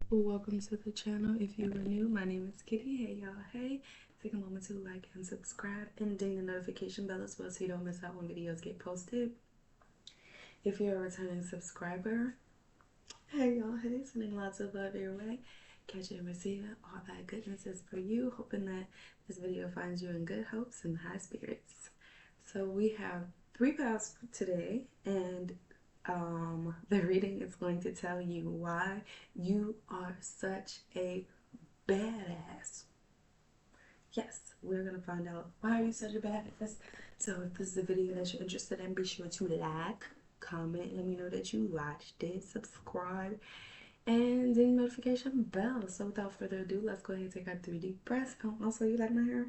Welcome to the channel. If you are new, my name is Kitty. Hey y'all, hey. Take a moment to like and subscribe and ding the notification bell as well so you don't miss out when videos get posted. If you're a returning subscriber, hey y'all, hey. Sending lots of love your way. Catch and receive it. All that goodness is for you. Hoping that this video finds you in good hopes and high spirits. So we have 3 paths today, and the reading is going to tell you why you are such a badass. Yes, we're gonna find out why are you such a badass. So if this is a video that you're interested in, be sure to like, comment, let me know that you watched it, subscribe, and ding the notification bell. So without further ado, let's go ahead and take our 3 deep breaths. Oh, also, you like my hair?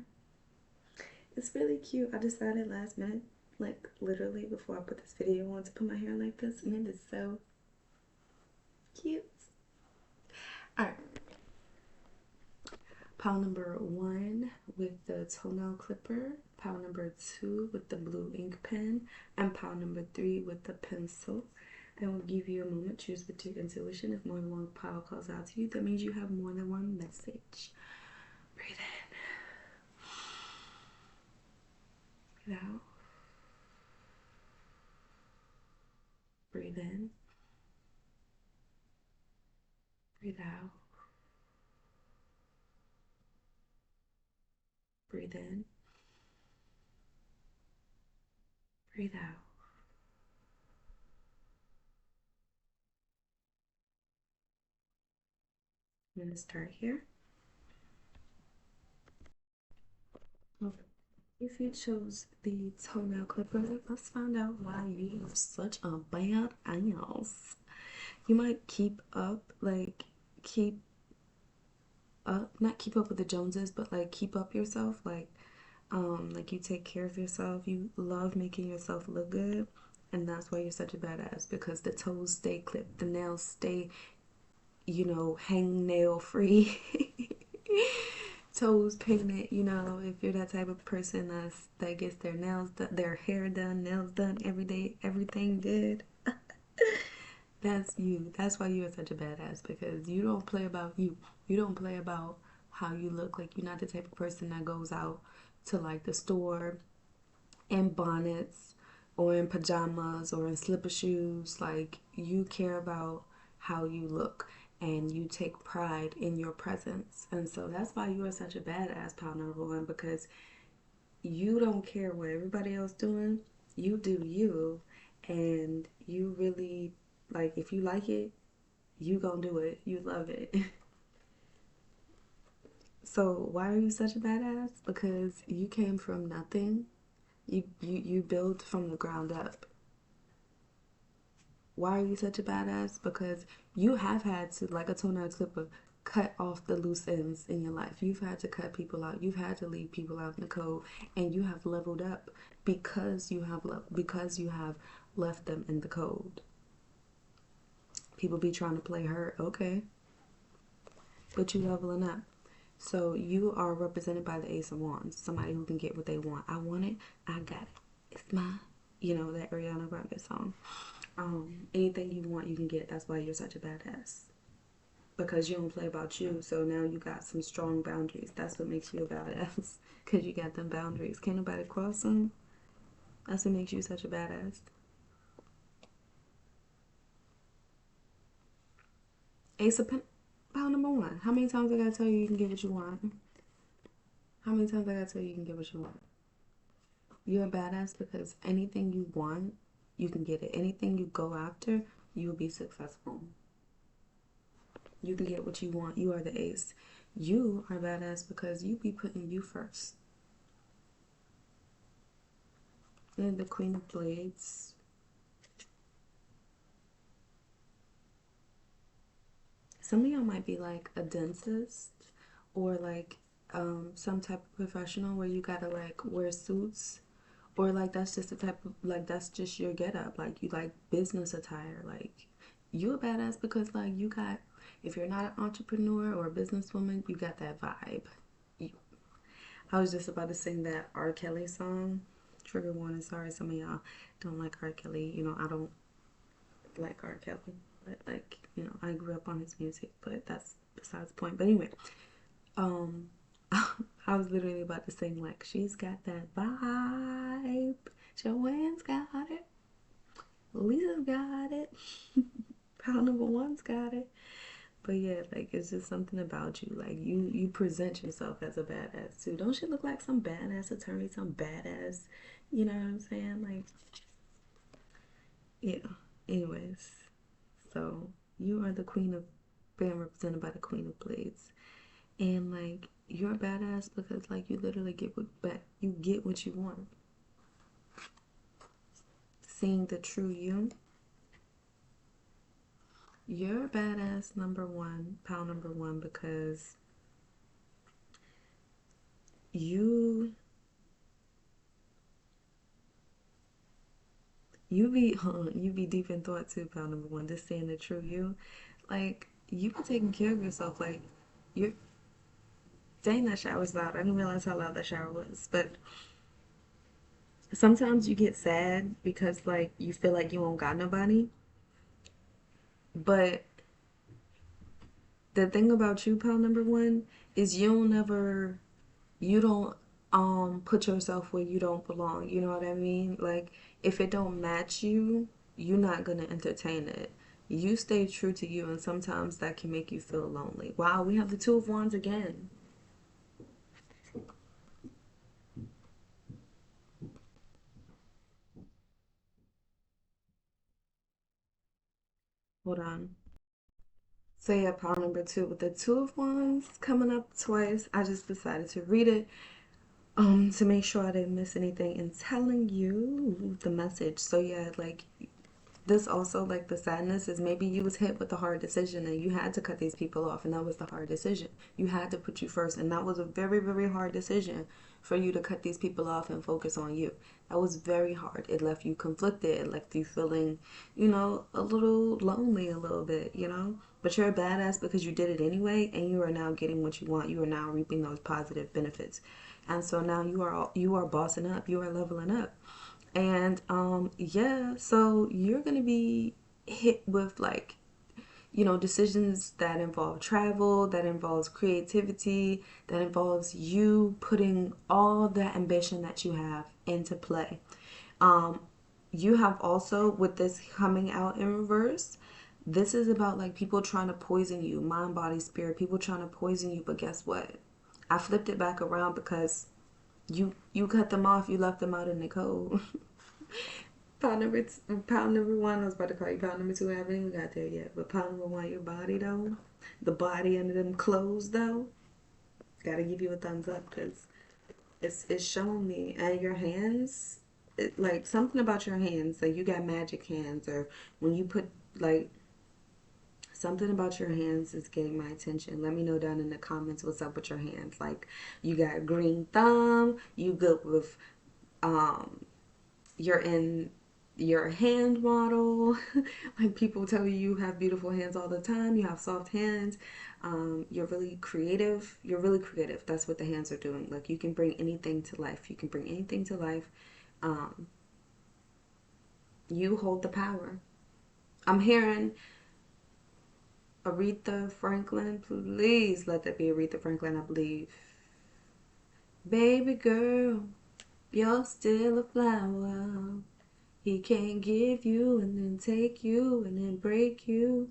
It's really cute. I decided last minute, like literally before I put this video on, to put my hair like this, and it is so cute. Alright, pile number 1 with the toenail clipper, pile number 2 with the blue ink pen, and pile number 3 with the pencil. I will give you a moment. Choose with your intuition. If more than one pile calls out to you, that means you have more than one message. Breathe in. Breathe out. Breathe in. Breathe out. Breathe in. Breathe out. I'm going to start here. Okay. If you chose the toenail clipper, let's find out why you are such a bad ass. You might keep up, keep up, not keep up with the Joneses, but like keep up yourself, like you take care of yourself. You love making yourself look good, and that's why you're such a badass, because the toes stay clipped, the nails stay, hang nail free. Toes painted, if you're that type of person that gets their nails done, their hair done, nails done every day, everything good. That's you. That's why you are such a badass, because you don't play about you. You don't play about how you look. Like, you're not the type of person that goes out to like the store in bonnets or in pajamas or in slipper shoes. Like, you care about how you look, and you take pride in your presence. And so that's why you are such a badass, pal number 1, because you don't care what everybody else doing. You do you, and you really, like, if you like it, you gonna do it. You love it. So why are you such a badass? Because you came from nothing. You build from the ground up. Why are you such a badass? Because you have had to, like a toenail clipper, cut off the loose ends in your life. You've had to cut people out. You've had to leave people out in the cold, and you have leveled up because you have left them in the cold. People be trying to play hurt, okay, but you leveling up. So you are represented by the Ace of Wands, somebody who can get what they want. I want it, I got it. It's mine. That Ariana Grande song. Anything you want, you can get. That's why you're such a badass. Because you don't play about you, so now you got some strong boundaries. That's what makes you a badass. Because you got them boundaries. Can't nobody cross them. That's what makes you such a badass. Ace of Pile number 1. How many times I gotta tell you can get what you want? How many times I gotta tell you can get what you want? You're a badass because anything you want, you can get it. Anything you go after, you will be successful. You can get what you want. You are the ace. You are badass because you be putting you first. And the Queen of Blades. Some of y'all might be like a dentist, or like some type of professional where you gotta like wear suits, or like that's just the type of, like, that's just your get up. Like, you like business attire. Like, you a badass because, like, you got, if you're not an entrepreneur or a businesswoman, you got that vibe. You, I was just about to sing that R. Kelly song. Trigger warning, sorry some of y'all don't like R. Kelly. I don't like R. Kelly. But, like, you know, I grew up on his music, but that's besides the point. But anyway, um, I was literally about to sing like, she's got that vibe, Joanne's got it, Lisa's got it, Pound number one's got it. But yeah, like it's just something about you. Like you present yourself as a badass too. Don't you look like some badass attorney, some badass, you know what I'm saying? Like, yeah. Anyways, so you are the queen of being represented by the queen of blades. And like you're a badass because like you literally get what you want. Seeing the true you. You're a badass number one, pound number one, because you you be deep in thought too, pal number one. Just saying the true you. Like, you be taking care of yourself. Like, you're. Dang, that shower's loud. I didn't realize how loud that shower was. But sometimes you get sad because, like, you feel like you won't got nobody. But the thing about you, pal number one, is you don't put yourself where you don't belong. You know what I mean? Like if it don't match you, you're not gonna entertain it. You stay true to you, and sometimes that can make you feel lonely. Wow, we have the Two of Wands again. Hold on. So yeah, pile number two with the Two of Wands coming up twice. I just decided to read it to make sure I didn't miss anything in telling you the message. So yeah, like this also, like the sadness is maybe you was hit with a hard decision and you had to cut these people off, and that was the hard decision. You had to put you first, and that was a very, very hard decision for you to cut these people off and focus on you. That was very hard. It left you conflicted. It left you feeling, you know, a little lonely a little bit, you know. But you're a badass because you did it anyway, and you are now getting what you want. You are now reaping those positive benefits, and so now you are bossing up. You are leveling up. And yeah, so you're gonna be hit with like, you know, decisions that involve travel, that involves creativity, that involves you putting all the ambition that you have into play. Um, you have also, with this coming out in reverse, this is about like people trying to poison you, mind, body, spirit, people trying to poison you. But guess what? I flipped it back around because you cut them off, you left them out in the cold. Pound number one, I was about to call you pound number two. I haven't even got there yet. But pound number one, your body though, the body under them clothes though, gotta give you a thumbs up because it's showing me. And your hands, like something about your hands, like you got magic hands, or when you put like something about your hands is getting my attention. Let me know down in the comments what's up with your hands. Like you got green thumb, you good with you're in your hand model. Like people tell you you have beautiful hands all the time, you have soft hands. You're really creative. You're really creative. That's what the hands are doing. Like you can bring anything to life. You can bring anything to life. um, you hold the power. I'm hearing Aretha Franklin. Please let that be Aretha Franklin, I believe. Baby girl, you're still a flower. He can't give you and then take you and then break you.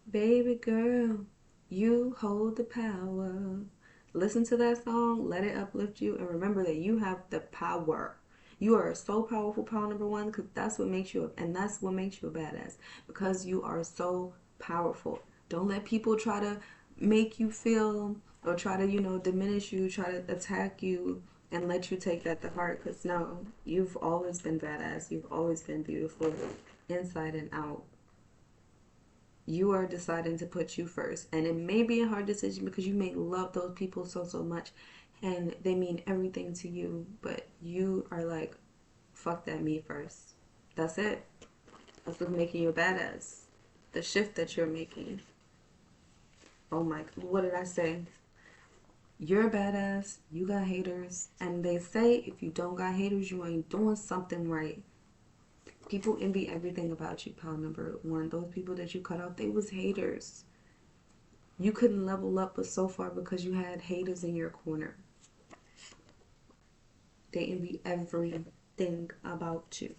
Baby girl, you hold the power. Listen to that song, let it uplift you, and remember that you have the power. You are so powerful, power number one, because that's what makes you, and that's what makes you a badass, because you are so powerful. Don't let people try to make you feel or try to, you know, diminish you, try to attack you and let you take that to heart, because no, you've always been badass. You've always been beautiful inside and out. You are deciding to put you first, and it may be a hard decision because you may love those people so much and they mean everything to you, but you are like, fuck that, me first. That's it. That's what's making you a badass. The shift that you're making. Oh my, what did I say? You're a badass. You got haters, and they say if you don't got haters, you ain't doing something right. People envy everything about you, pile number one. Those people that you cut off, they was haters. You couldn't level up but so far because you had haters in your corner. They envy everything about you.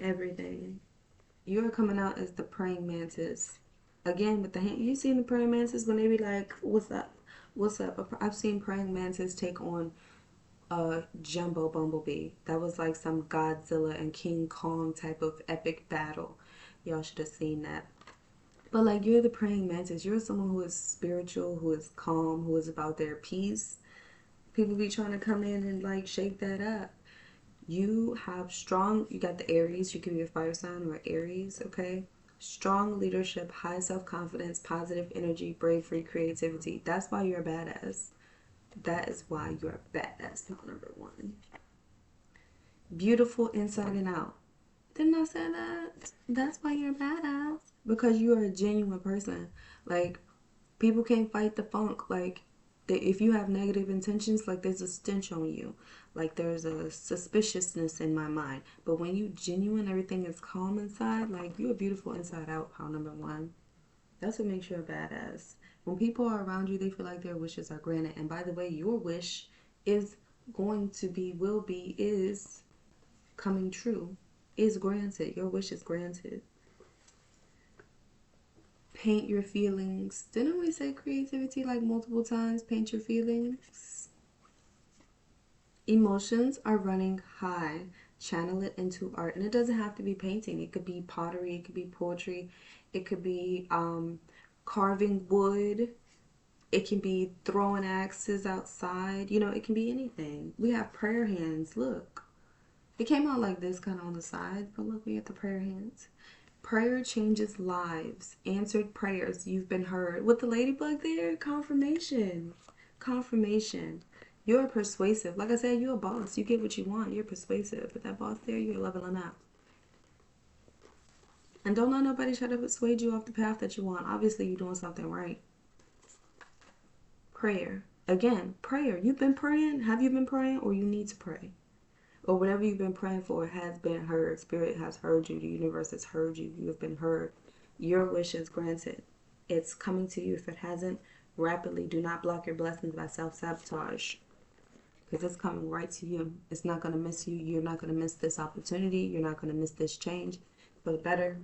Everything. You're coming out as the praying mantis. Again, with the hand, you seen the praying mantis when they be like, what's up? What's up? I've seen praying mantis take on a jumbo bumblebee. That was like some Godzilla and King Kong type of epic battle. Y'all should have seen that. But like, you're the praying mantis. You're someone who is spiritual, who is calm, who is about their peace. People be trying to come in and like shake that up. You have strong, you got the Aries, you can be a fire sign or Aries, okay? Strong leadership, high self-confidence, positive energy, bravery, creativity. That's why you're a badass. That is why you're a badass, people number one. Beautiful inside and out. Didn't I say that? That's why you're a badass. Because you are a genuine person. Like, people can't fight the funk. Like, if you have negative intentions, like, there's a stench on you. Like, there's a suspiciousness in my mind. But when you genuine, everything is calm inside. Like, you're beautiful inside out, pile number one. That's what makes you a badass. When people are around you, they feel like their wishes are granted. And by the way, your wish is going to be, will be, is coming true. Is granted. Your wish is granted. Paint your feelings. Didn't we say creativity like multiple times? Paint your feelings. Emotions are running high. Channel it into art. And it doesn't have to be painting. It could be pottery. It could be poetry. It could be carving wood. It can be throwing axes outside. You know, it can be anything. We have prayer hands. Look. It came out like this, kind of on the side. But look, we have the prayer hands. Prayer changes lives. Answered prayers. You've been heard. With the ladybug there, confirmation. Confirmation. You're persuasive. Like I said, you're a boss. You get what you want. You're persuasive. With that boss there, you're leveling up. And don't let nobody try to persuade you off the path that you want. Obviously, you're doing something right. Prayer. Again, prayer. You've been praying. Have you been praying? Or you need to pray? Or whatever you've been praying for has been heard. Spirit has heard you. The universe has heard you. You have been heard. Your wish is granted. It's coming to you. If it hasn't, rapidly do not block your blessings by self-sabotage. Because it's coming right to you. It's not going to miss you. You're not going to miss this opportunity. You're not going to miss this change. For the better.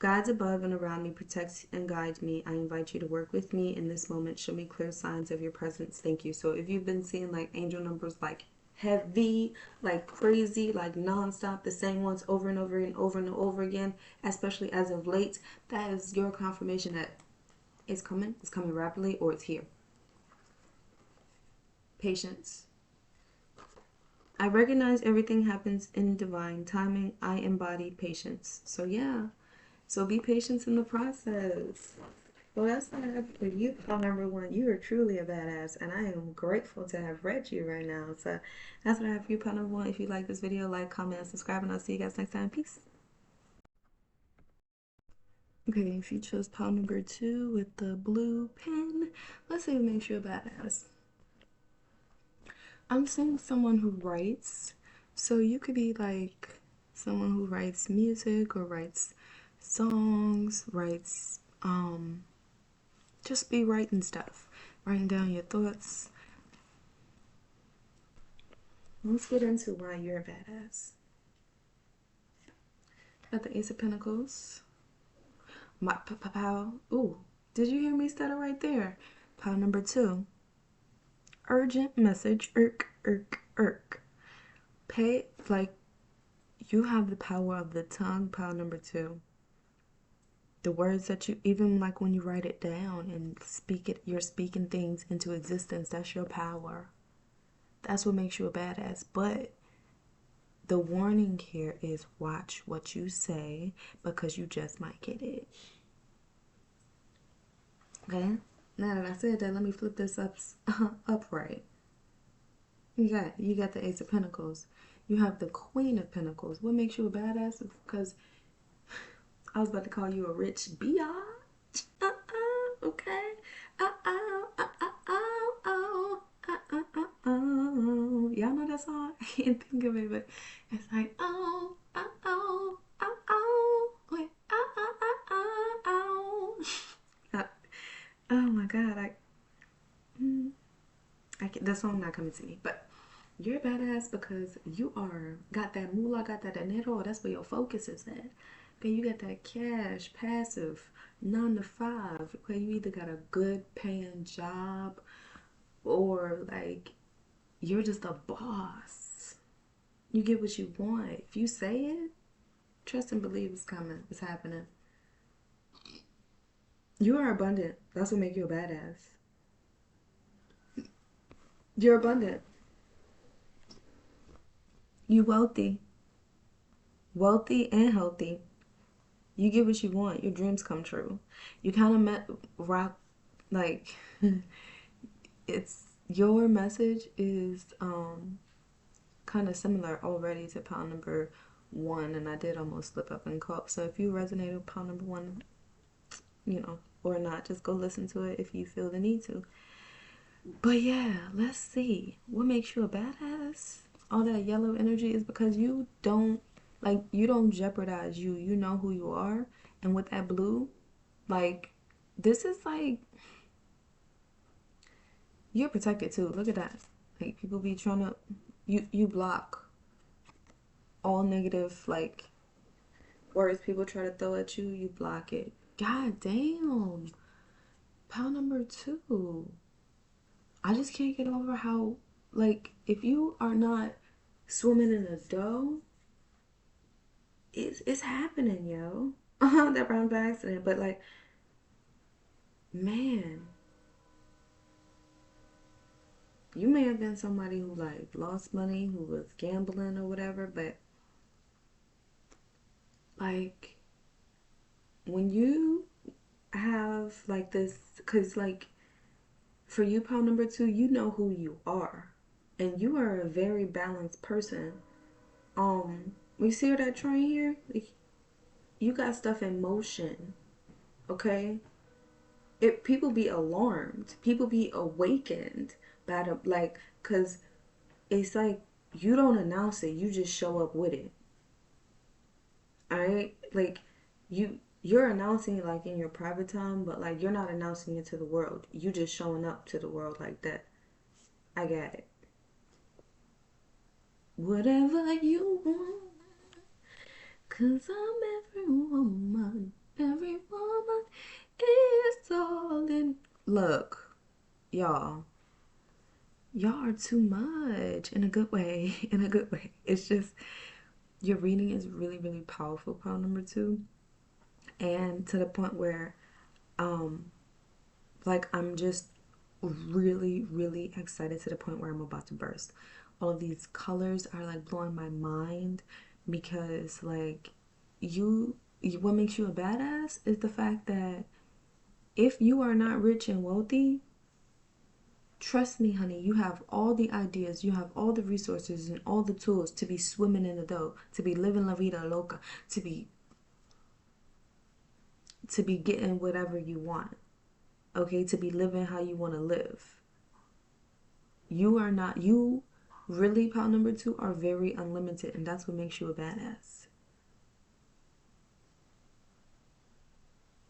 Guides above and around me protect and guide me. I invite you to work with me in this moment. Show me clear signs of your presence. Thank you. So if you've been seeing like angel numbers like heavy, like crazy, like non-stop, the same ones over and over and over and over again, especially as of late, that is your confirmation that it's coming rapidly, or it's here. Patience. I recognize everything happens in divine timing. I embody patience. So yeah. So be patient in the process. Well, that's what I have for you, pile number one. You are truly a badass, and I am grateful to have read you right now. So that's what I have for you, pile number one. If you like this video, like, comment, and subscribe, and I'll see you guys next time. Peace. Okay, if you chose pile number two with the blue pen, let's see what makes you a badass. I'm seeing someone who writes. So you could be like someone who writes music or writes songs, writes, just be writing stuff, writing down your thoughts. Let's get into why you're a badass. Got the Ace of Pentacles. My pile. Ooh, did you hear me stutter right there? Pile number two. Urgent message. Irk, irk, irk. Pay, like, you have the power of the tongue, pile number two. The words that you, even like when you write it down and speak it, you're speaking things into existence. That's your power. That's what makes you a badass. But the warning here is watch what you say, because you just might get it. Okay? Now that I said that, let me flip this upright. You got the Ace of Pentacles. You have the Queen of Pentacles. What makes you a badass is because I was about to call you a rich biatch. Okay. Y'all know that song? can't think of it, but it's like, oh, oh, oh, oh, oh, wait, oh, oh, oh, oh, oh. Oh my God, I can't, the song not coming to me, but you're a badass because you are got that moolah, got that dinero. That's where your focus is at. Okay, you got that cash, passive, 9 to 5. Okay, you either got a good paying job or like you're just a boss. You get what you want. If you say it, trust and believe it's coming. It's happening. You are abundant. That's what makes you a badass. You're abundant. You wealthy. Wealthy and healthy. You get what you want. Your dreams come true. You kind of met rock like it's your message is kind of similar already to pound number 1, and I did almost slip up and call. So if you resonate with pound number 1, you know, or not, just go listen to it if you feel the need to. But yeah, let's see. What makes you a badass? All that yellow energy is because you don't jeopardize you. You know who you are. And with that blue, like this is like you're protected too. Look at that. Like people be trying to you block all negative like words people try to throw at you, you block it. God damn. Pound number 2. I just can't get over how, like, if you are not swimming in a dough, it's happening, yo. That rhymed by accident, but like, man, you may have been somebody who like lost money, who was gambling or whatever, but like, when you have like this, cause like, for you, pound number 2, you know who you are, and you are a very balanced person. We see that train here. You got stuff in motion, okay? People be alarmed, people be awakened by the like, cause it's like you don't announce it, you just show up with it. All right, like you're announcing it like in your private time, but like you're not announcing it to the world. You just showing up to the world like that. I got it. Whatever you want, cause I'm every woman is all in. Look, y'all are too much in a good way. In a good way. It's just your reading is really, really powerful, pound number 2. And to the point where like I'm just really, really excited to the point where I'm about to burst. All of these colors are like blowing my mind because like what makes you a badass is the fact that if you are not rich and wealthy, trust me, honey, you have all the ideas, you have all the resources and all the tools to be swimming in the dough, to be living la vida loca, to be getting whatever you want. Okay, to be living how you want to live. You are not, you really, pound number 2, are very unlimited, and that's what makes you a badass.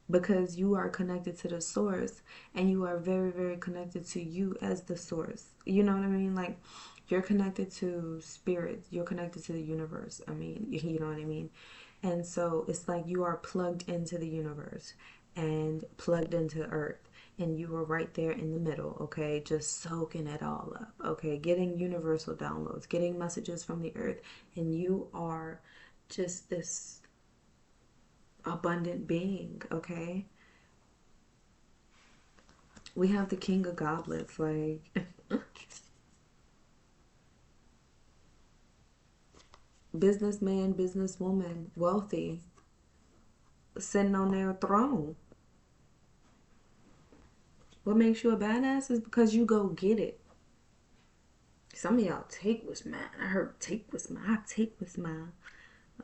Because you are connected to the source, and you are very, very connected to you as the source. You know what I mean? Like, you're connected to spirit, you're connected to the universe. I mean, you know what I mean? And so it's like you are plugged into the universe and plugged into earth, and you are right there in the middle, okay, just soaking it all up, okay, getting universal downloads, getting messages from the earth, and you are just this abundant being, okay. We have the King of Goblets, like businessman, businesswoman, wealthy, sitting on their throne. What makes you a badass is because you go get it. Some of y'all take what's mine. I heard take what's mine. I take what's mine.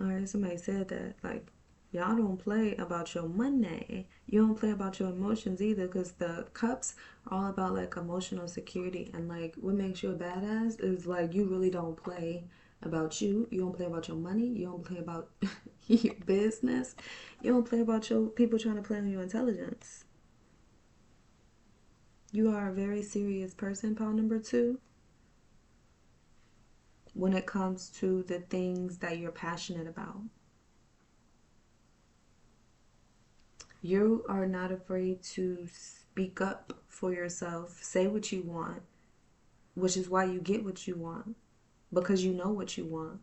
Alright, somebody said that. Like, Y'all don't play about your money. You don't play about your emotions either, because the cups are all about like emotional security. And like what makes you a badass is like you really don't play about you. You don't play about your money. You don't play about your business. You don't play about your people trying to play on your intelligence. You are a very serious person, pile number two, when it comes to the things that you're passionate about. You are not afraid to speak up for yourself, say what you want, which is why you get what you want, because you know what you want.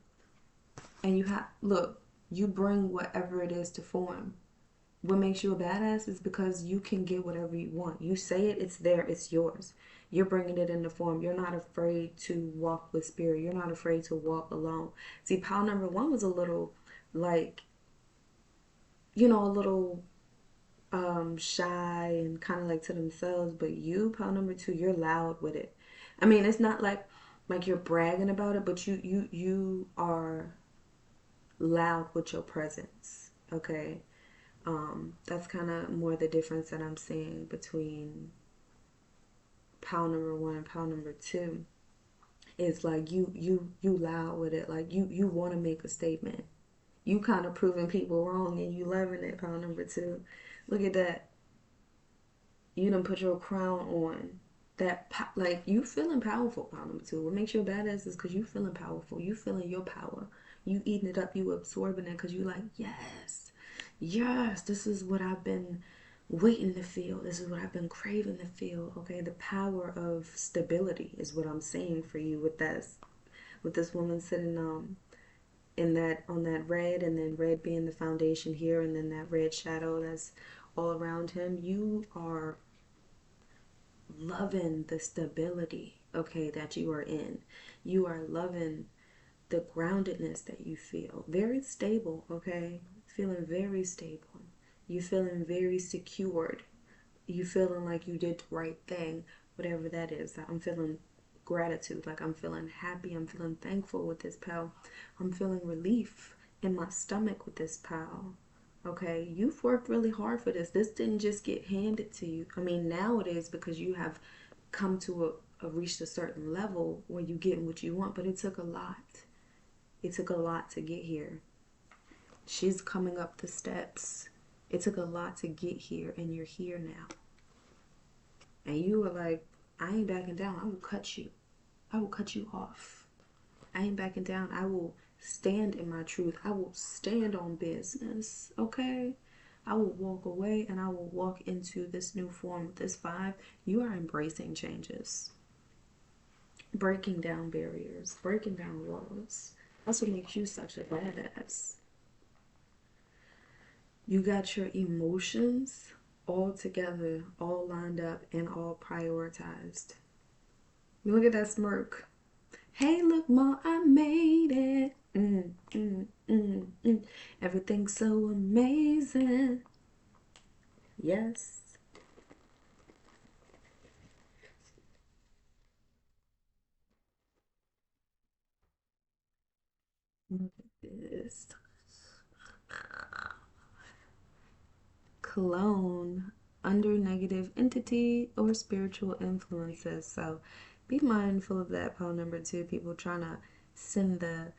And you have, look, you bring whatever it is to form. What makes you a badass is because you can get whatever you want. You say it, it's there, it's yours. You're bringing it into form. You're not afraid to walk with spirit. You're not afraid to walk alone. See, pile number one was a little like, a little shy and kind of like to themselves, but you, pile number two, you're loud with it. I mean, it's not like you're bragging about it, but you are loud with your presence. Okay. That's kind of more the difference that I'm seeing between pile number one and pile number two. Is like you loud with it. Like you want to make a statement. You kind of proving people wrong and you loving it, pile number two. Look at that. You done put your crown on. Like you feeling powerful, pile number two. What makes you a badass is because you feeling powerful. You feeling your power. You eating it up. You absorbing it because you like, yes, yes, this is what I've been waiting to feel. This is what I've been craving to feel. Okay, the power of stability is what I'm saying for you with this woman sitting in that on that red, and then red being the foundation here, and then that red shadow that's all around him. You are loving the stability, okay, that you are in. You are loving the groundedness that you feel. Very stable, okay? Feeling very stable. You feeling very secured. You feeling like you did the right thing, whatever that is. I'm feeling gratitude, like I'm feeling happy, I'm feeling thankful with this pal. I'm feeling relief in my stomach with this pal. Okay, you've worked really hard for this. This didn't just get handed to you. I mean, now it is because you have come to reached a certain level where you get what you want, but it took a lot. It took a lot to get here. She's coming up the steps. It took a lot to get here, and you're here now. And you were like, I ain't backing down. I will cut you. I will cut you off. I ain't backing down. I will stand in my truth. I will stand on business. Okay? I will walk away and I will walk into this new form with this five. You are embracing changes, breaking down barriers, breaking down walls. That's what makes you such a badass. You got your emotions all together, all lined up, and all prioritized. Look at that smirk. Hey, look, Ma, I made it. Everything's so amazing. Yes. Look at this. Clone under negative entity or spiritual influences. So be mindful of that, pole number two. People trying to send the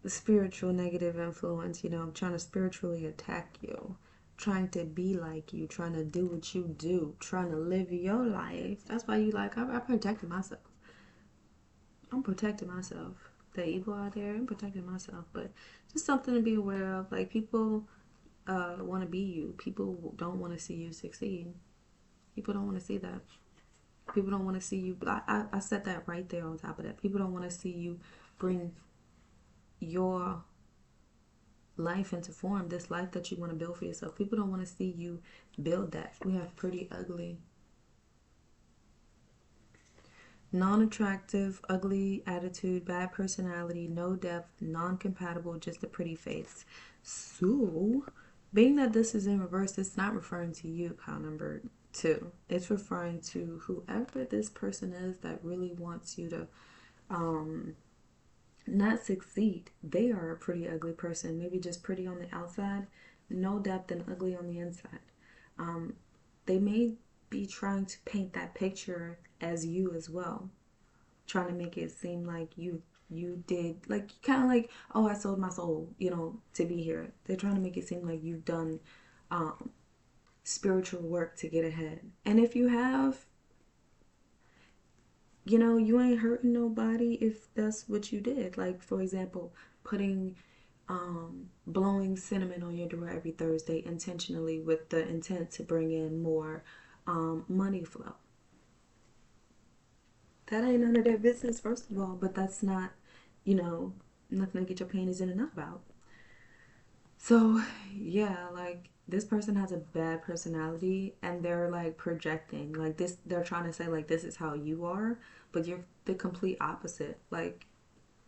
spiritual negative influence, trying to spiritually attack you, trying to be like you, trying to do what you do, trying to live your life. That's why you like, I protected myself. I'm protecting myself. The evil out there, I'm protecting myself. But just something to be aware of. Like, people want to be you. People don't want to see you succeed. People don't want to see that. People don't want to see you. I said that right there on top of that. People don't want to see you bring your life into form, this life that you want to build for yourself. People don't want to see you build that. We have pretty ugly, non-attractive, ugly attitude, bad personality, no depth, non-compatible, just a pretty face. So, being that this is in reverse, it's not referring to you, pile number two. It's referring to whoever this person is that really wants you to not succeed. They are a pretty ugly person, maybe just pretty on the outside, no depth and ugly on the inside. Um, they may be trying to paint that picture as you as well, trying to make it seem like you did, like, kind of like, oh, I sold my soul, to be here. They're trying to make it seem like you've done spiritual work to get ahead. And if you have, you ain't hurting nobody if that's what you did. Like, for example, putting blowing cinnamon on your door every Thursday intentionally with the intent to bring in more money flow. That ain't none of their business, first of all, but that's not, nothing to get your panties in a knot about. So, yeah, like, this person has a bad personality and they're like projecting, like, this, they're trying to say, like, this is how you are, but you're the complete opposite. Like,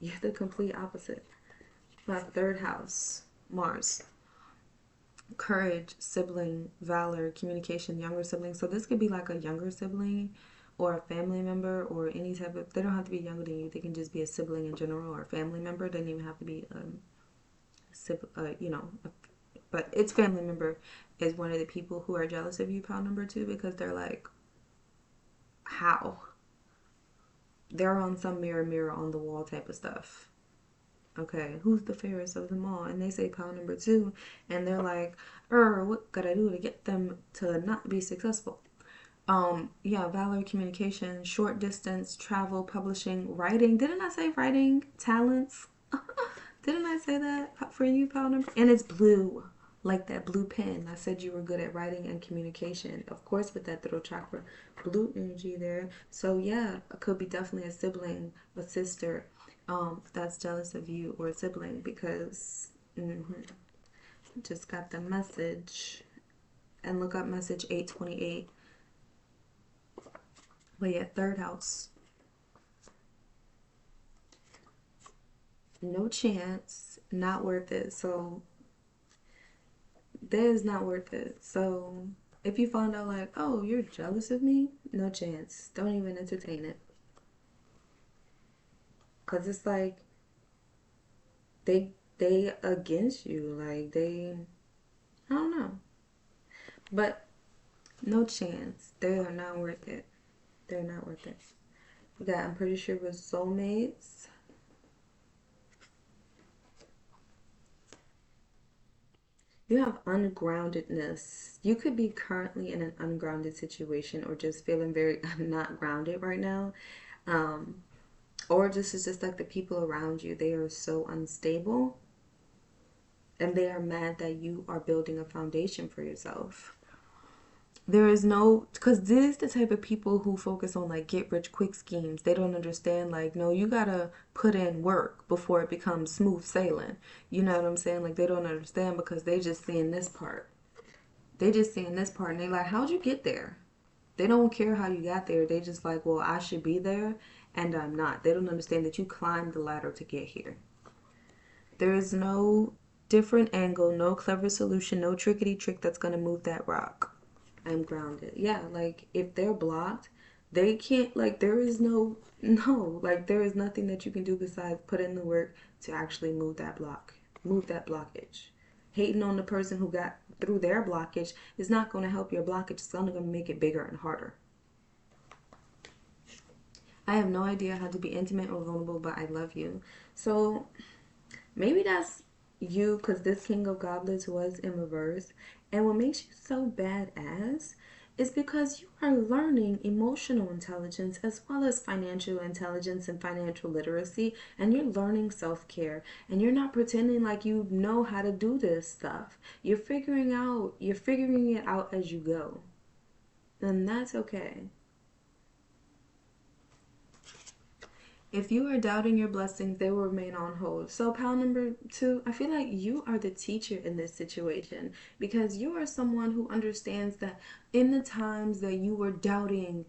you're the complete opposite. My third house, Mars. Courage, sibling, valor, communication, younger sibling. So this could be like a younger sibling or a family member or any type of, they don't have to be younger than you. They can just be a sibling in general or a family member. They don't even have to be but its family member is one of the people who are jealous of you, pile number 2, because they're like, how? They're on some mirror on the wall type of stuff. Okay, who's the fairest of them all? And they say pile number 2, and they're like, what could I do to get them to not be successful? Yeah, valor, communication, short distance, travel, publishing, writing. Didn't I say writing? Talents? Didn't I say that for you, pile number? And it's blue, like that blue pen. I said you were good at writing and communication. Of course, with that little chakra, blue energy there. So yeah, it could be definitely a sibling, a sister, that's jealous of you, or a sibling, because just got the message. And look up message 828. But yeah, third house. No chance, not worth it. So that is not worth it. So if you find out like, oh, you're jealous of me, no chance. Don't even entertain it. Cause it's like they against you. Like, they, I don't know. But no chance. They are not worth it. They're not worth it. We got, I'm pretty sure, with soulmates. You have ungroundedness. You could be currently in an ungrounded situation, or just feeling very not grounded right now. Um, or just, it's just like the people around you, they are so unstable and they are mad that you are building a foundation for yourself. There is no, because this is the type of people who focus on like get rich quick schemes. They don't understand, like, no, you gotta put in work before it becomes smooth sailing. You know what I'm saying? Like, they don't understand because they just seeing this part. They just seeing this part and they like, how'd you get there? They don't care how you got there. They just like, well, I should be there and I'm not. They don't understand that you climbed the ladder to get here. There is no different angle, no clever solution, no trickety trick that's gonna move that rock. I'm grounded. Yeah, like, if they're blocked, they can't, like, there is no, like, there is nothing that you can do besides put in the work to actually move that blockage. Hating on the person who got through their blockage is not going to help your blockage. It's only going to make it bigger and harder. I have no idea how to be intimate or vulnerable, but I love you. So maybe that's you, because this King of Goblets was in reverse. And what makes you so badass is because you are learning emotional intelligence as well as financial intelligence and financial literacy, and you're learning self-care, and you're not pretending like you know how to do this stuff. You're figuring it out as you go. And that's okay. If you are doubting your blessings, they will remain on hold. So pile number 2, I feel like you are the teacher in this situation, because you are someone who understands that in the times that you were doubting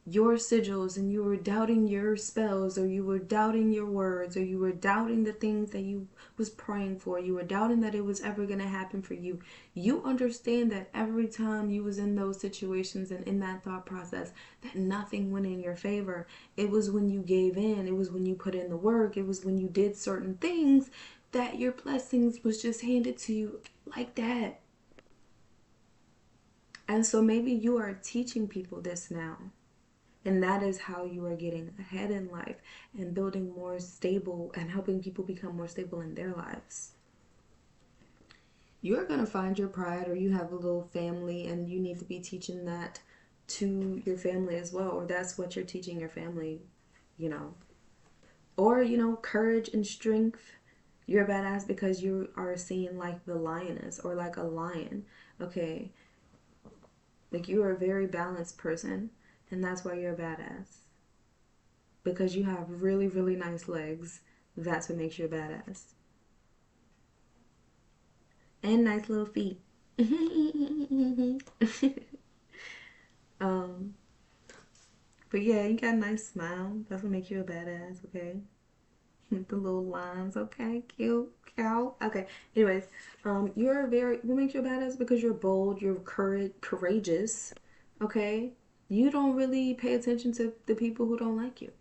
your sigils and you were doubting your spells, or you were doubting your words, or you were doubting the things that you was praying for, you were doubting that it was ever going to happen for you, you understand that every time you was in those situations and in that thought process, that nothing went in your favor. It was when you gave in, it was when you put in the work, it was when you did certain things that your blessings was just handed to you like that. And so maybe you are teaching people this now. And that is how you are getting ahead in life and building more stable and helping people become more stable in their lives. You're going to find your pride, or you have a little family and you need to be teaching that to your family as well. Or that's what you're teaching your family, you know. Or, you know, courage and strength. You're a badass because you are seen like the lioness or like a lion. Okay. Like you are a very balanced person. And that's why you're a badass. Because you have really, really nice legs. That's what makes you a badass. And nice little feet. But yeah, you got a nice smile. That's what makes you a badass, okay? The little lines, okay? Cute, cow. Okay. Anyways, you're what makes you a badass? Because you're bold, you're courageous, okay? You don't really pay attention to the people who don't like you.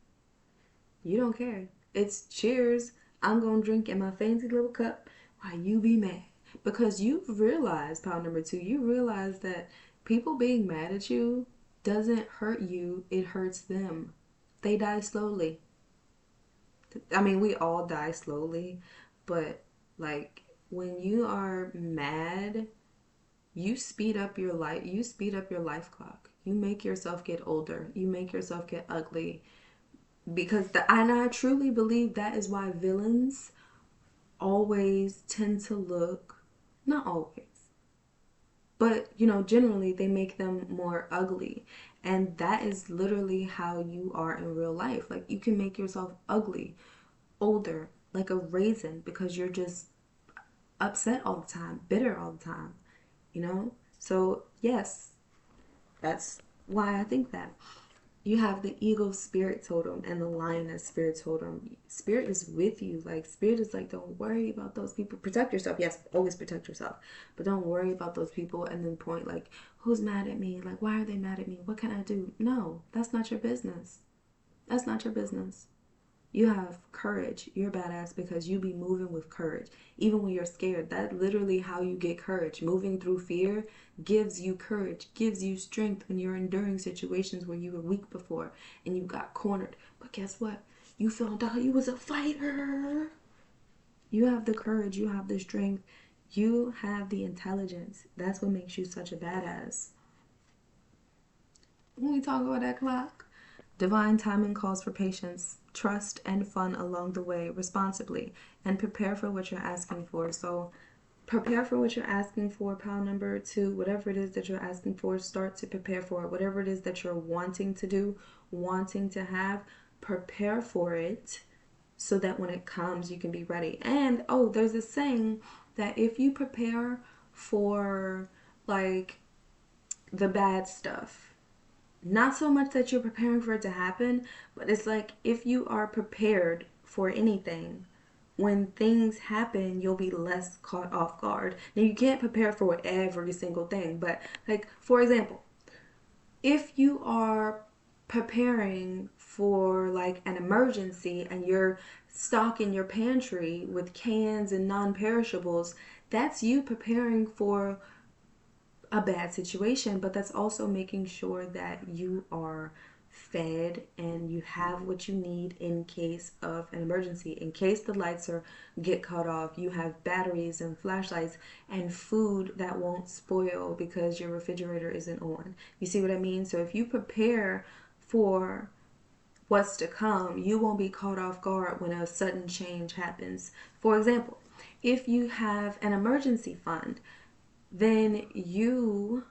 You don't care. It's cheers. I'm going to drink in my fancy little cup while you be mad. Because you've realized, pound number 2, you realize that people being mad at you doesn't hurt you. It hurts them. They die slowly. I mean, we all die slowly. But, like, when you are mad, you speed up your life. You speed up your life clock. You make yourself get older. You make yourself get ugly. Because and I truly believe that is why villains always tend to look, not always, but you know, generally they make them more ugly. And that is literally how you are in real life. Like you can make yourself ugly, older, like a raisin, because you're just upset all the time, bitter all the time, you know? So yes, that's why I think that. You have the eagle spirit totem and the lioness spirit totem. Spirit is with you. Like, spirit is like, don't worry about those people. Protect yourself. Yes, always protect yourself. But don't worry about those people and then point like, who's mad at me? Like, why are they mad at me? What can I do? No, that's not your business. That's not your business. You have courage. You're badass because you be moving with courage. Even when you're scared, that's literally how you get courage. Moving through fear gives you courage, gives you strength when you're enduring situations where you were weak before and you got cornered. But guess what? You found out you was a fighter. You have the courage. You have the strength. You have the intelligence. That's what makes you such a badass. When we talk about that clock, divine timing calls for patience, trust, and fun along the way responsibly, and prepare for what you're asking for. So prepare for what you're asking for, pound number 2. Whatever it is that you're asking for, start to prepare for it. Whatever it is that you're wanting to do, wanting to have, prepare for it so that when it comes, you can be ready. And, oh, there's a saying that if you prepare for, like, the bad stuff, not so much that you're preparing for it to happen, but it's like if you are prepared for anything, when things happen, you'll be less caught off guard. Now, you can't prepare for every single thing, but like, for example, if you are preparing for like an emergency and you're stocking your pantry with cans and non-perishables, that's you preparing for a bad situation, but that's also making sure that you are fed and you have what you need in case of an emergency. In case the lights get cut off, you have batteries and flashlights and food that won't spoil because your refrigerator isn't on. You see what I mean? So if you prepare for what's to come, you won't be caught off guard when a sudden change happens. For example, if you have an emergency fund, then you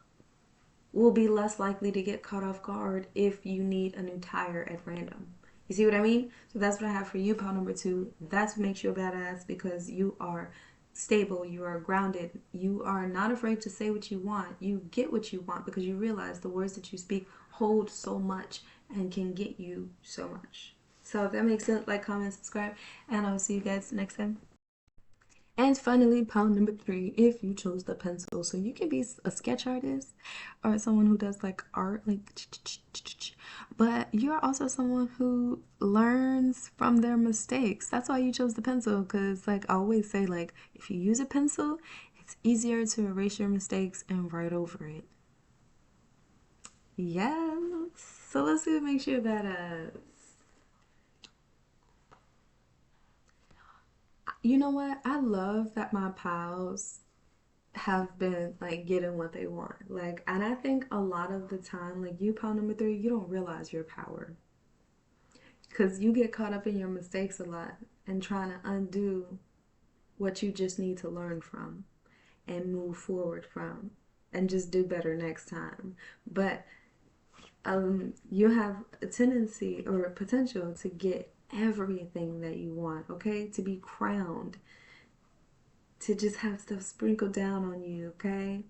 will be less likely to get caught off guard if you need a new tire at random. You see what I mean? So that's what I have for you, pound number 2. That's what makes you a badass, because you are stable, you are grounded, you are not afraid to say what you want. You get what you want because you realize the words that you speak hold so much and can get you so much. So if that makes sense, like, comment, subscribe, and I'll see you guys next time. And finally, pound number 3, if you chose the pencil. So you can be a sketch artist or someone who does like art, like, but you're also someone who learns from their mistakes. That's why you chose the pencil, because like I always say, like, if you use a pencil, it's easier to erase your mistakes and write over it. Yes. So let's see what makes you a badass. You know what? I love that my pals have been like getting what they want. Like, and I think a lot of the time, like, you pal number 3, you don't realize your power because you get caught up in your mistakes a lot and trying to undo what you just need to learn from and move forward from and just do better next time. But you have a tendency or a potential to get everything that you want, okay? To be crowned, to just have stuff sprinkled down on you, okay?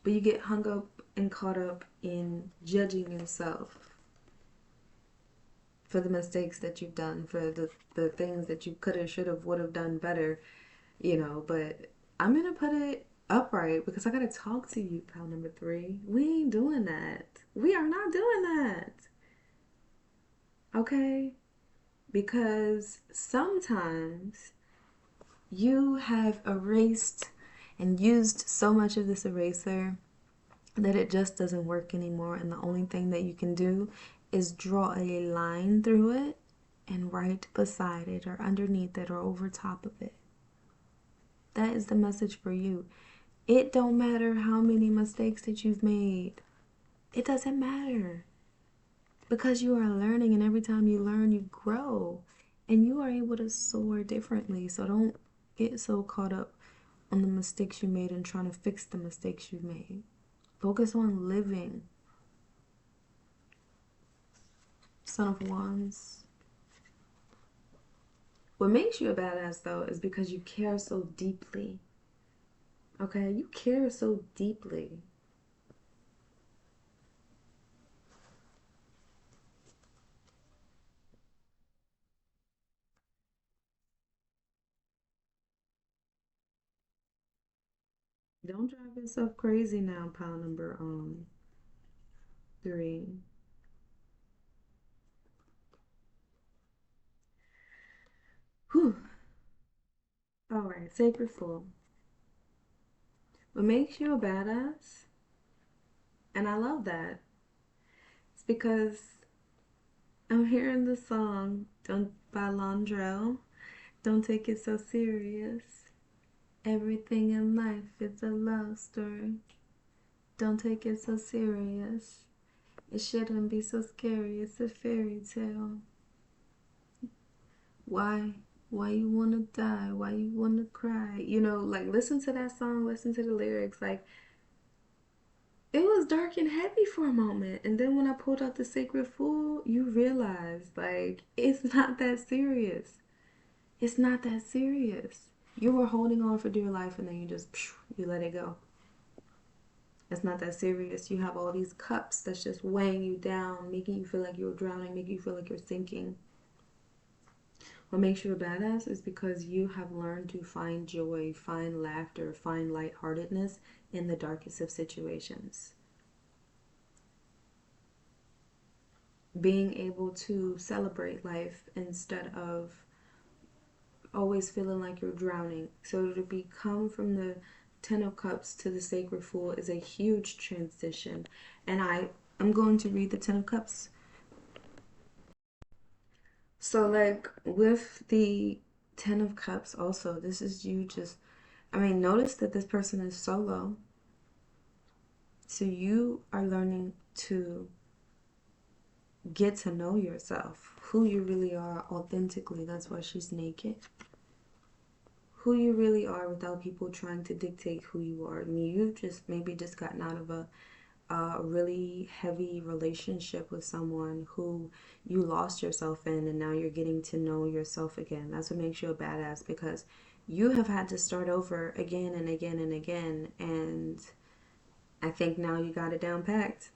But you get hung up and caught up in judging yourself for the mistakes that you've done, for the things that you could have, should have, would have done better, you know. But I'm going to put it upright because I got to talk to you, pal number 3. We ain't doing that. We are not doing that. Okay? Because sometimes you have erased and used so much of this eraser that it just doesn't work anymore, and the only thing that you can do is draw a line through it and write beside it or underneath it or over top of it. That is the message for you. It don't matter how many mistakes that you've made. It doesn't matter, because you are learning, and every time you learn you grow and you are able to soar differently. So don't get so caught up on the mistakes you made and trying to fix the mistakes you made. Focus on living. Son of Wands. What makes you a badass, though, is because you care so deeply. Okay? You care so deeply. Don't drive yourself crazy now, pile number 3. Whew. Alright, Sacred Fool. What makes you a badass, and I love that, it's because I'm hearing the song Don't by Londrell. Don't take it so serious. Everything in life is a love story. Don't take it so serious. It shouldn't be so scary. It's a fairy tale. Why? Why you wanna die? Why you wanna cry? You know, like, listen to that song, listen to the lyrics. Like, it was dark and heavy for a moment. And then when I pulled out the Sacred Fool, you realize, like, it's not that serious. It's not that serious. You were holding on for dear life and then you just, you let it go. It's not that serious. You have all these cups that's just weighing you down, making you feel like you're drowning, making you feel like you're sinking. What makes you a badass is because you have learned to find joy, find laughter, find lightheartedness in the darkest of situations. Being able to celebrate life instead of always feeling like you're drowning. So to become from the Ten of Cups to the Sacred Fool is a huge transition. And I'm going to read the Ten of Cups. So, like, with the Ten of Cups also, this is you just, I mean, notice that this person is solo. So you are learning to get to know yourself, who you really are authentically. That's why she's naked. Who you really are without people trying to dictate who you are. I mean, you've just maybe just gotten out of a really heavy relationship with someone who you lost yourself in, and now you're getting to know yourself again. That's what makes you a badass, because you have had to start over again and again and again, and I think now you got it down packed.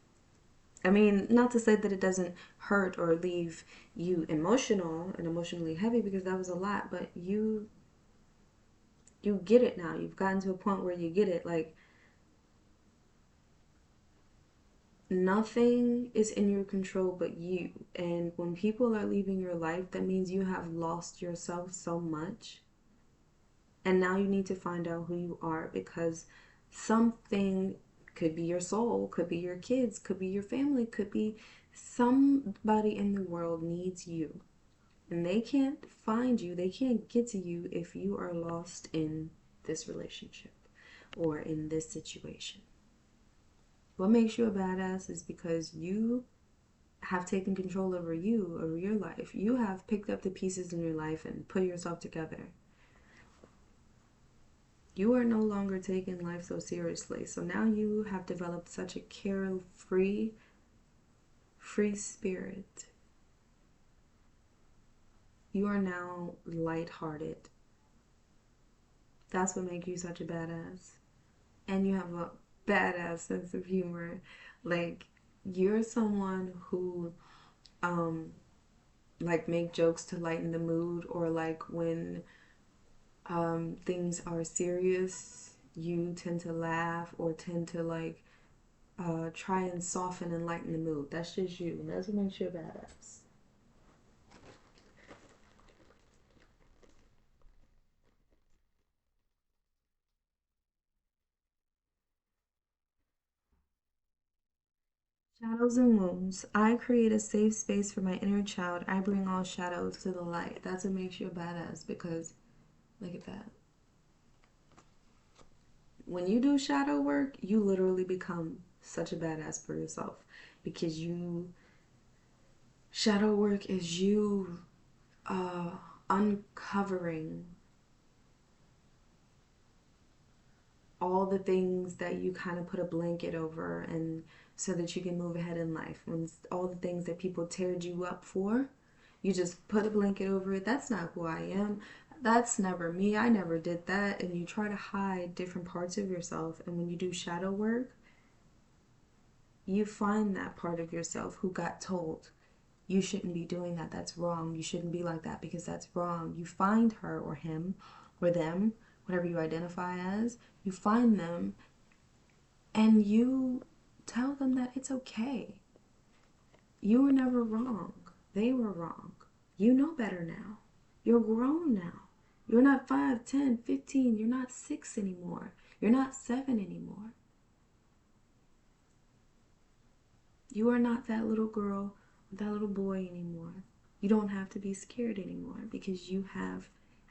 I mean, not to say that it doesn't hurt or leave you emotional and emotionally heavy, because that was a lot, but you get it now. You've gotten to a point where you get it. Like, nothing is in your control but you. And when people are leaving your life, that means you have lost yourself so much. And now you need to find out who you are, because something, could be your soul, could be your kids, could be your family, could be somebody in the world needs you. And they can't find you, they can't get to you if you are lost in this relationship or in this situation. What makes you a badass is because you have taken control over you, over your life. You have picked up the pieces in your life and put yourself together. You are no longer taking life so seriously. So now you have developed such a carefree, free spirit. You are now lighthearted. That's what makes you such a badass. And you have a badass sense of humor. Like, you're someone who like make jokes to lighten the mood, or like when things are serious, you tend to laugh or tend to like try and soften and lighten the mood. That's just you, and that's what makes you a badass. Shadows and wounds. I create a safe space for my inner child. I bring all shadows to the light. That's what makes you a badass, because look at that. When you do shadow work, you literally become such a badass for yourself, because you, shadow work is you uh, uncovering all the things that you kind of put a blanket over, and so that you can move ahead in life. When all the things that people teared you up for, you just put a blanket over it. That's not who I am. That's never me. I never did that. And you try to hide different parts of yourself. And when you do shadow work, you find that part of yourself who got told, you shouldn't be doing that. That's wrong. You shouldn't be like that because that's wrong. You find her or him or them, whatever you identify as, you find them and you tell them that it's okay. You were never wrong. They were wrong. You know better now. You're grown now. You're not 5, 10, 15. You're not 6 anymore. You're not 7 anymore. You are not that little girl or that little boy anymore. You don't have to be scared anymore, because you have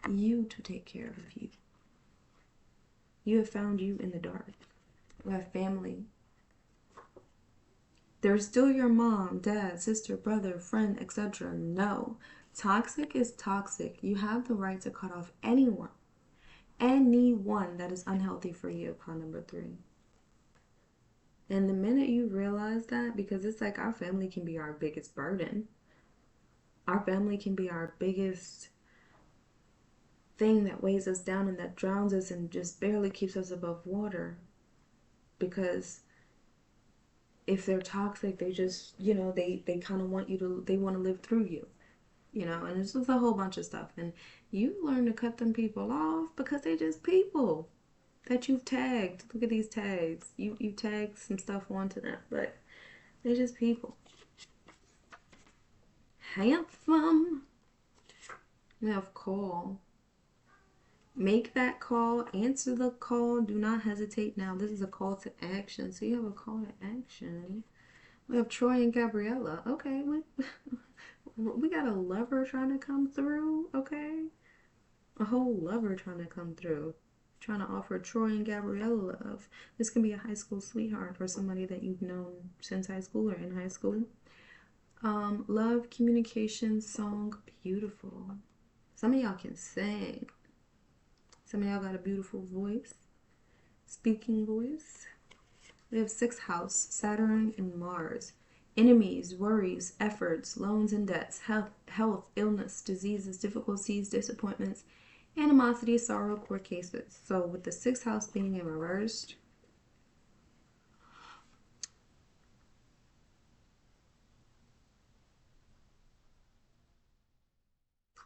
you to take care of you. You have found you in the dark. You have family. They're still your mom, dad, sister, brother, friend, etc. No. Toxic is toxic. You have the right to cut off anyone that is unhealthy for you. Con number 3. And the minute you realize that, because it's like our family can be our biggest burden, our family can be our biggest thing that weighs us down and that drowns us and just barely keeps us above water. Because if they're toxic, they just, they kind of want you to, they want to live through you, and it's just a whole bunch of stuff. And you learn to cut them people off because they're just people that you've tagged. Look at these tags. You tagged some stuff onto them, but they're just people. Handsome. We have call. Make that call. Answer the call. Do not hesitate. Now, this is a call to action. So you have a call to action. We have Troy and Gabriella. Okay, we got a lover trying to come through. Okay, a whole lover trying to come through. Trying to offer Troy and Gabriella love. This can be a high school sweetheart or somebody that you've known since high school or in high school. Love, communication, song, beautiful. Some of y'all can sing. Some of y'all got a beautiful voice. Speaking voice. We have 6th house, Saturn and Mars. Enemies, worries, efforts, loans and debts, health, illness, diseases, difficulties, disappointments, animosity, sorrow, court cases. So with the 6th house being in reversed,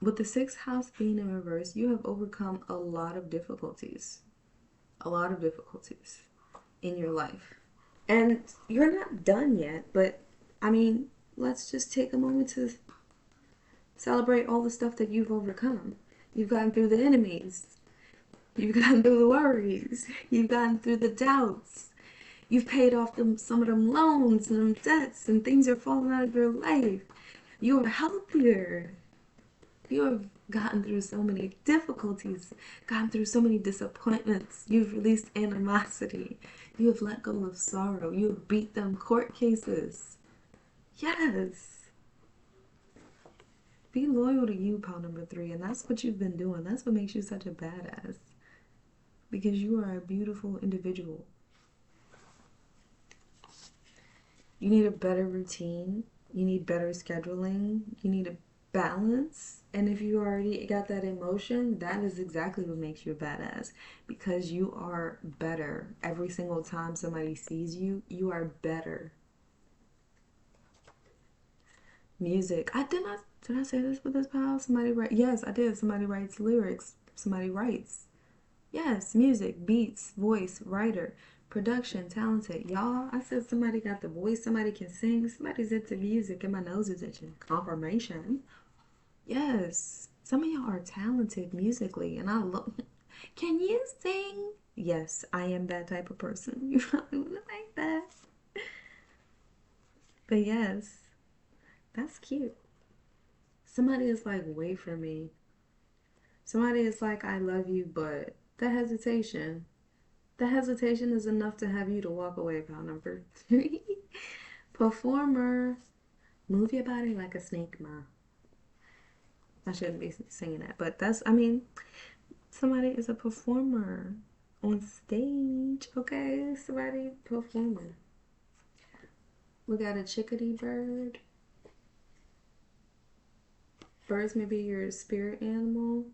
With the sixth house being in reverse, you have overcome a lot of difficulties. A lot of difficulties in your life. And you're not done yet, but I mean, let's just take a moment to celebrate all the stuff that you've overcome. You've gotten through the enemies. You've gotten through the worries. You've gotten through the doubts. You've paid off some of them loans and them debts, and things are falling out of your life. You are healthier. You have gotten through so many difficulties, gotten through so many disappointments. You've released animosity. You have let go of sorrow. You have beat them court cases. Yes. Be loyal to you, pile number 3, and that's what you've been doing. That's what makes you such a badass. Because you are a beautiful individual. You need a better routine. You need better scheduling. You need a balance. And if you already got that emotion, that is exactly what makes you a badass. Because you are better. Every single time somebody sees you, you are better. Music. Did I say this with this pal? Somebody write. Yes, I did. Somebody writes lyrics. Somebody writes. Yes, music, beats, voice, writer, production, talented. Y'all, I said somebody got the voice, somebody can sing, somebody's into music, and my nose is itching. Confirmation. Yes, some of y'all are talented musically, and I love. Can you sing? Yes, I am that type of person. You probably wouldn't like that. But yes, that's cute. Somebody is like, wait for me. Somebody is like, I love you, but the hesitation. The hesitation is enough to have you to walk away, pal number 3. Performer. Move your body like a snake, ma. I shouldn't be singing that, but that's, I mean, somebody is a performer on stage, okay? Somebody performer. We got a chickadee bird. Birds may be your spirit animal.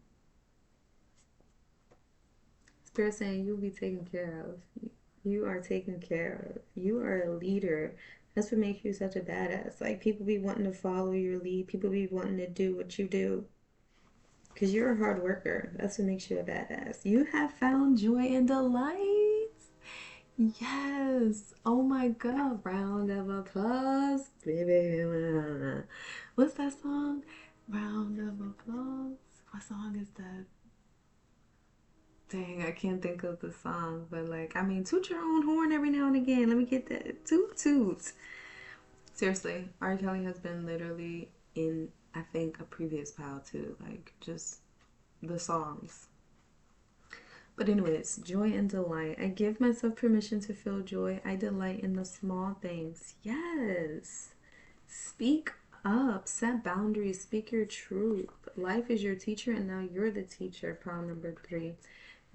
Spirit saying you'll be taken care of. You are taken care of. You are a leader. That's what makes you such a badass. Like, people be wanting to follow your lead. People be wanting to do what you do. Because you're a hard worker. That's what makes you a badass. You have found joy and delight. Yes. Oh my God. Round of applause. Baby. What's that song? Round of applause. What song is that? Dang, I can't think of the song, but like, I mean, toot your own horn every now and again. Let me get that. Toot toot. Seriously, R. Kelly has been literally in, I think, a previous pile too. Like, just the songs. But anyways, joy and delight. I give myself permission to feel joy. I delight in the small things. Yes. Speak up. Set boundaries. Speak your truth. Life is your teacher, and now you're the teacher. Pile number 3.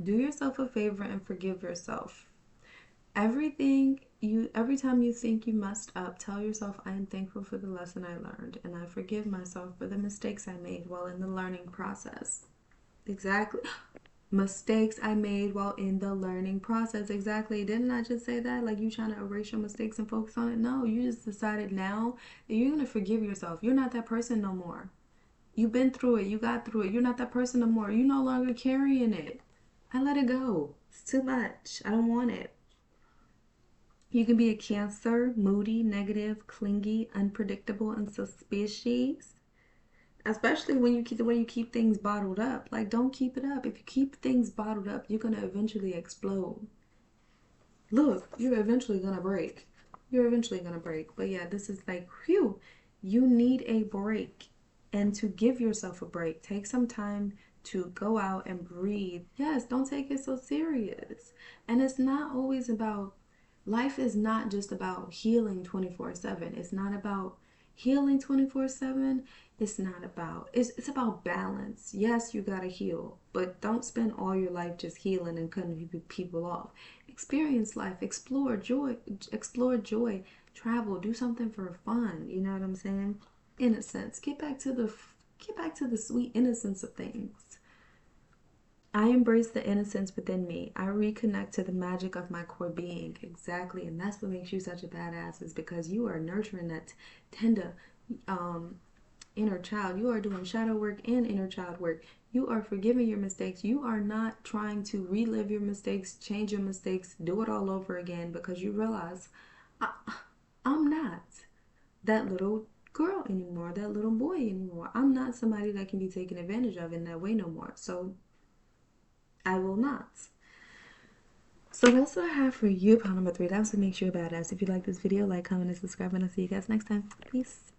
Do yourself a favor and forgive yourself. Every time you think you messed up, tell yourself, I am thankful for the lesson I learned, and I forgive myself for the mistakes I made while in the learning process. Exactly. Mistakes I made while in the learning process. Exactly. Didn't I just say that? Like, you trying to erase your mistakes and focus on it? No, you just decided now that you're going to forgive yourself. You're not that person no more. You've been through it. You got through it. You're not that person no more. You're no longer carrying it. I let it go. It's too much. I don't want it. You can be a Cancer, moody, negative, clingy, unpredictable, and suspicious. Especially when you keep the way you keep things bottled up. Like, don't keep it up. If you keep things bottled up, you're gonna eventually explode. Look, you're eventually gonna break. You're eventually gonna break. But yeah, this is like, whew, you need a break. And to give yourself a break, take some time to go out and breathe. Yes, don't take it so serious. And it's not always about, life is not just about healing 24/7. It's not about healing 24/7. It's not about, it's about balance. Yes, you gotta heal, but don't spend all your life just healing and cutting people off. Experience life, explore joy, travel, do something for fun. You know what I'm saying? Innocence. Get back to the sweet innocence of things. I embrace the innocence within me. I reconnect to the magic of my core being. Exactly. And that's what makes you such a badass, is because you are nurturing that tender inner child. You are doing shadow work and inner child work. You are forgiving your mistakes. You are not trying to relive your mistakes, change your mistakes, do it all over again, because you realize I'm not that little girl anymore, that little boy anymore. I'm not somebody that can be taken advantage of in that way no more. So I will not. So that's what I have for you. Pile number 3. That was to make you a badass. If you like this video, like, comment, and subscribe, and I'll see you guys next time. Peace.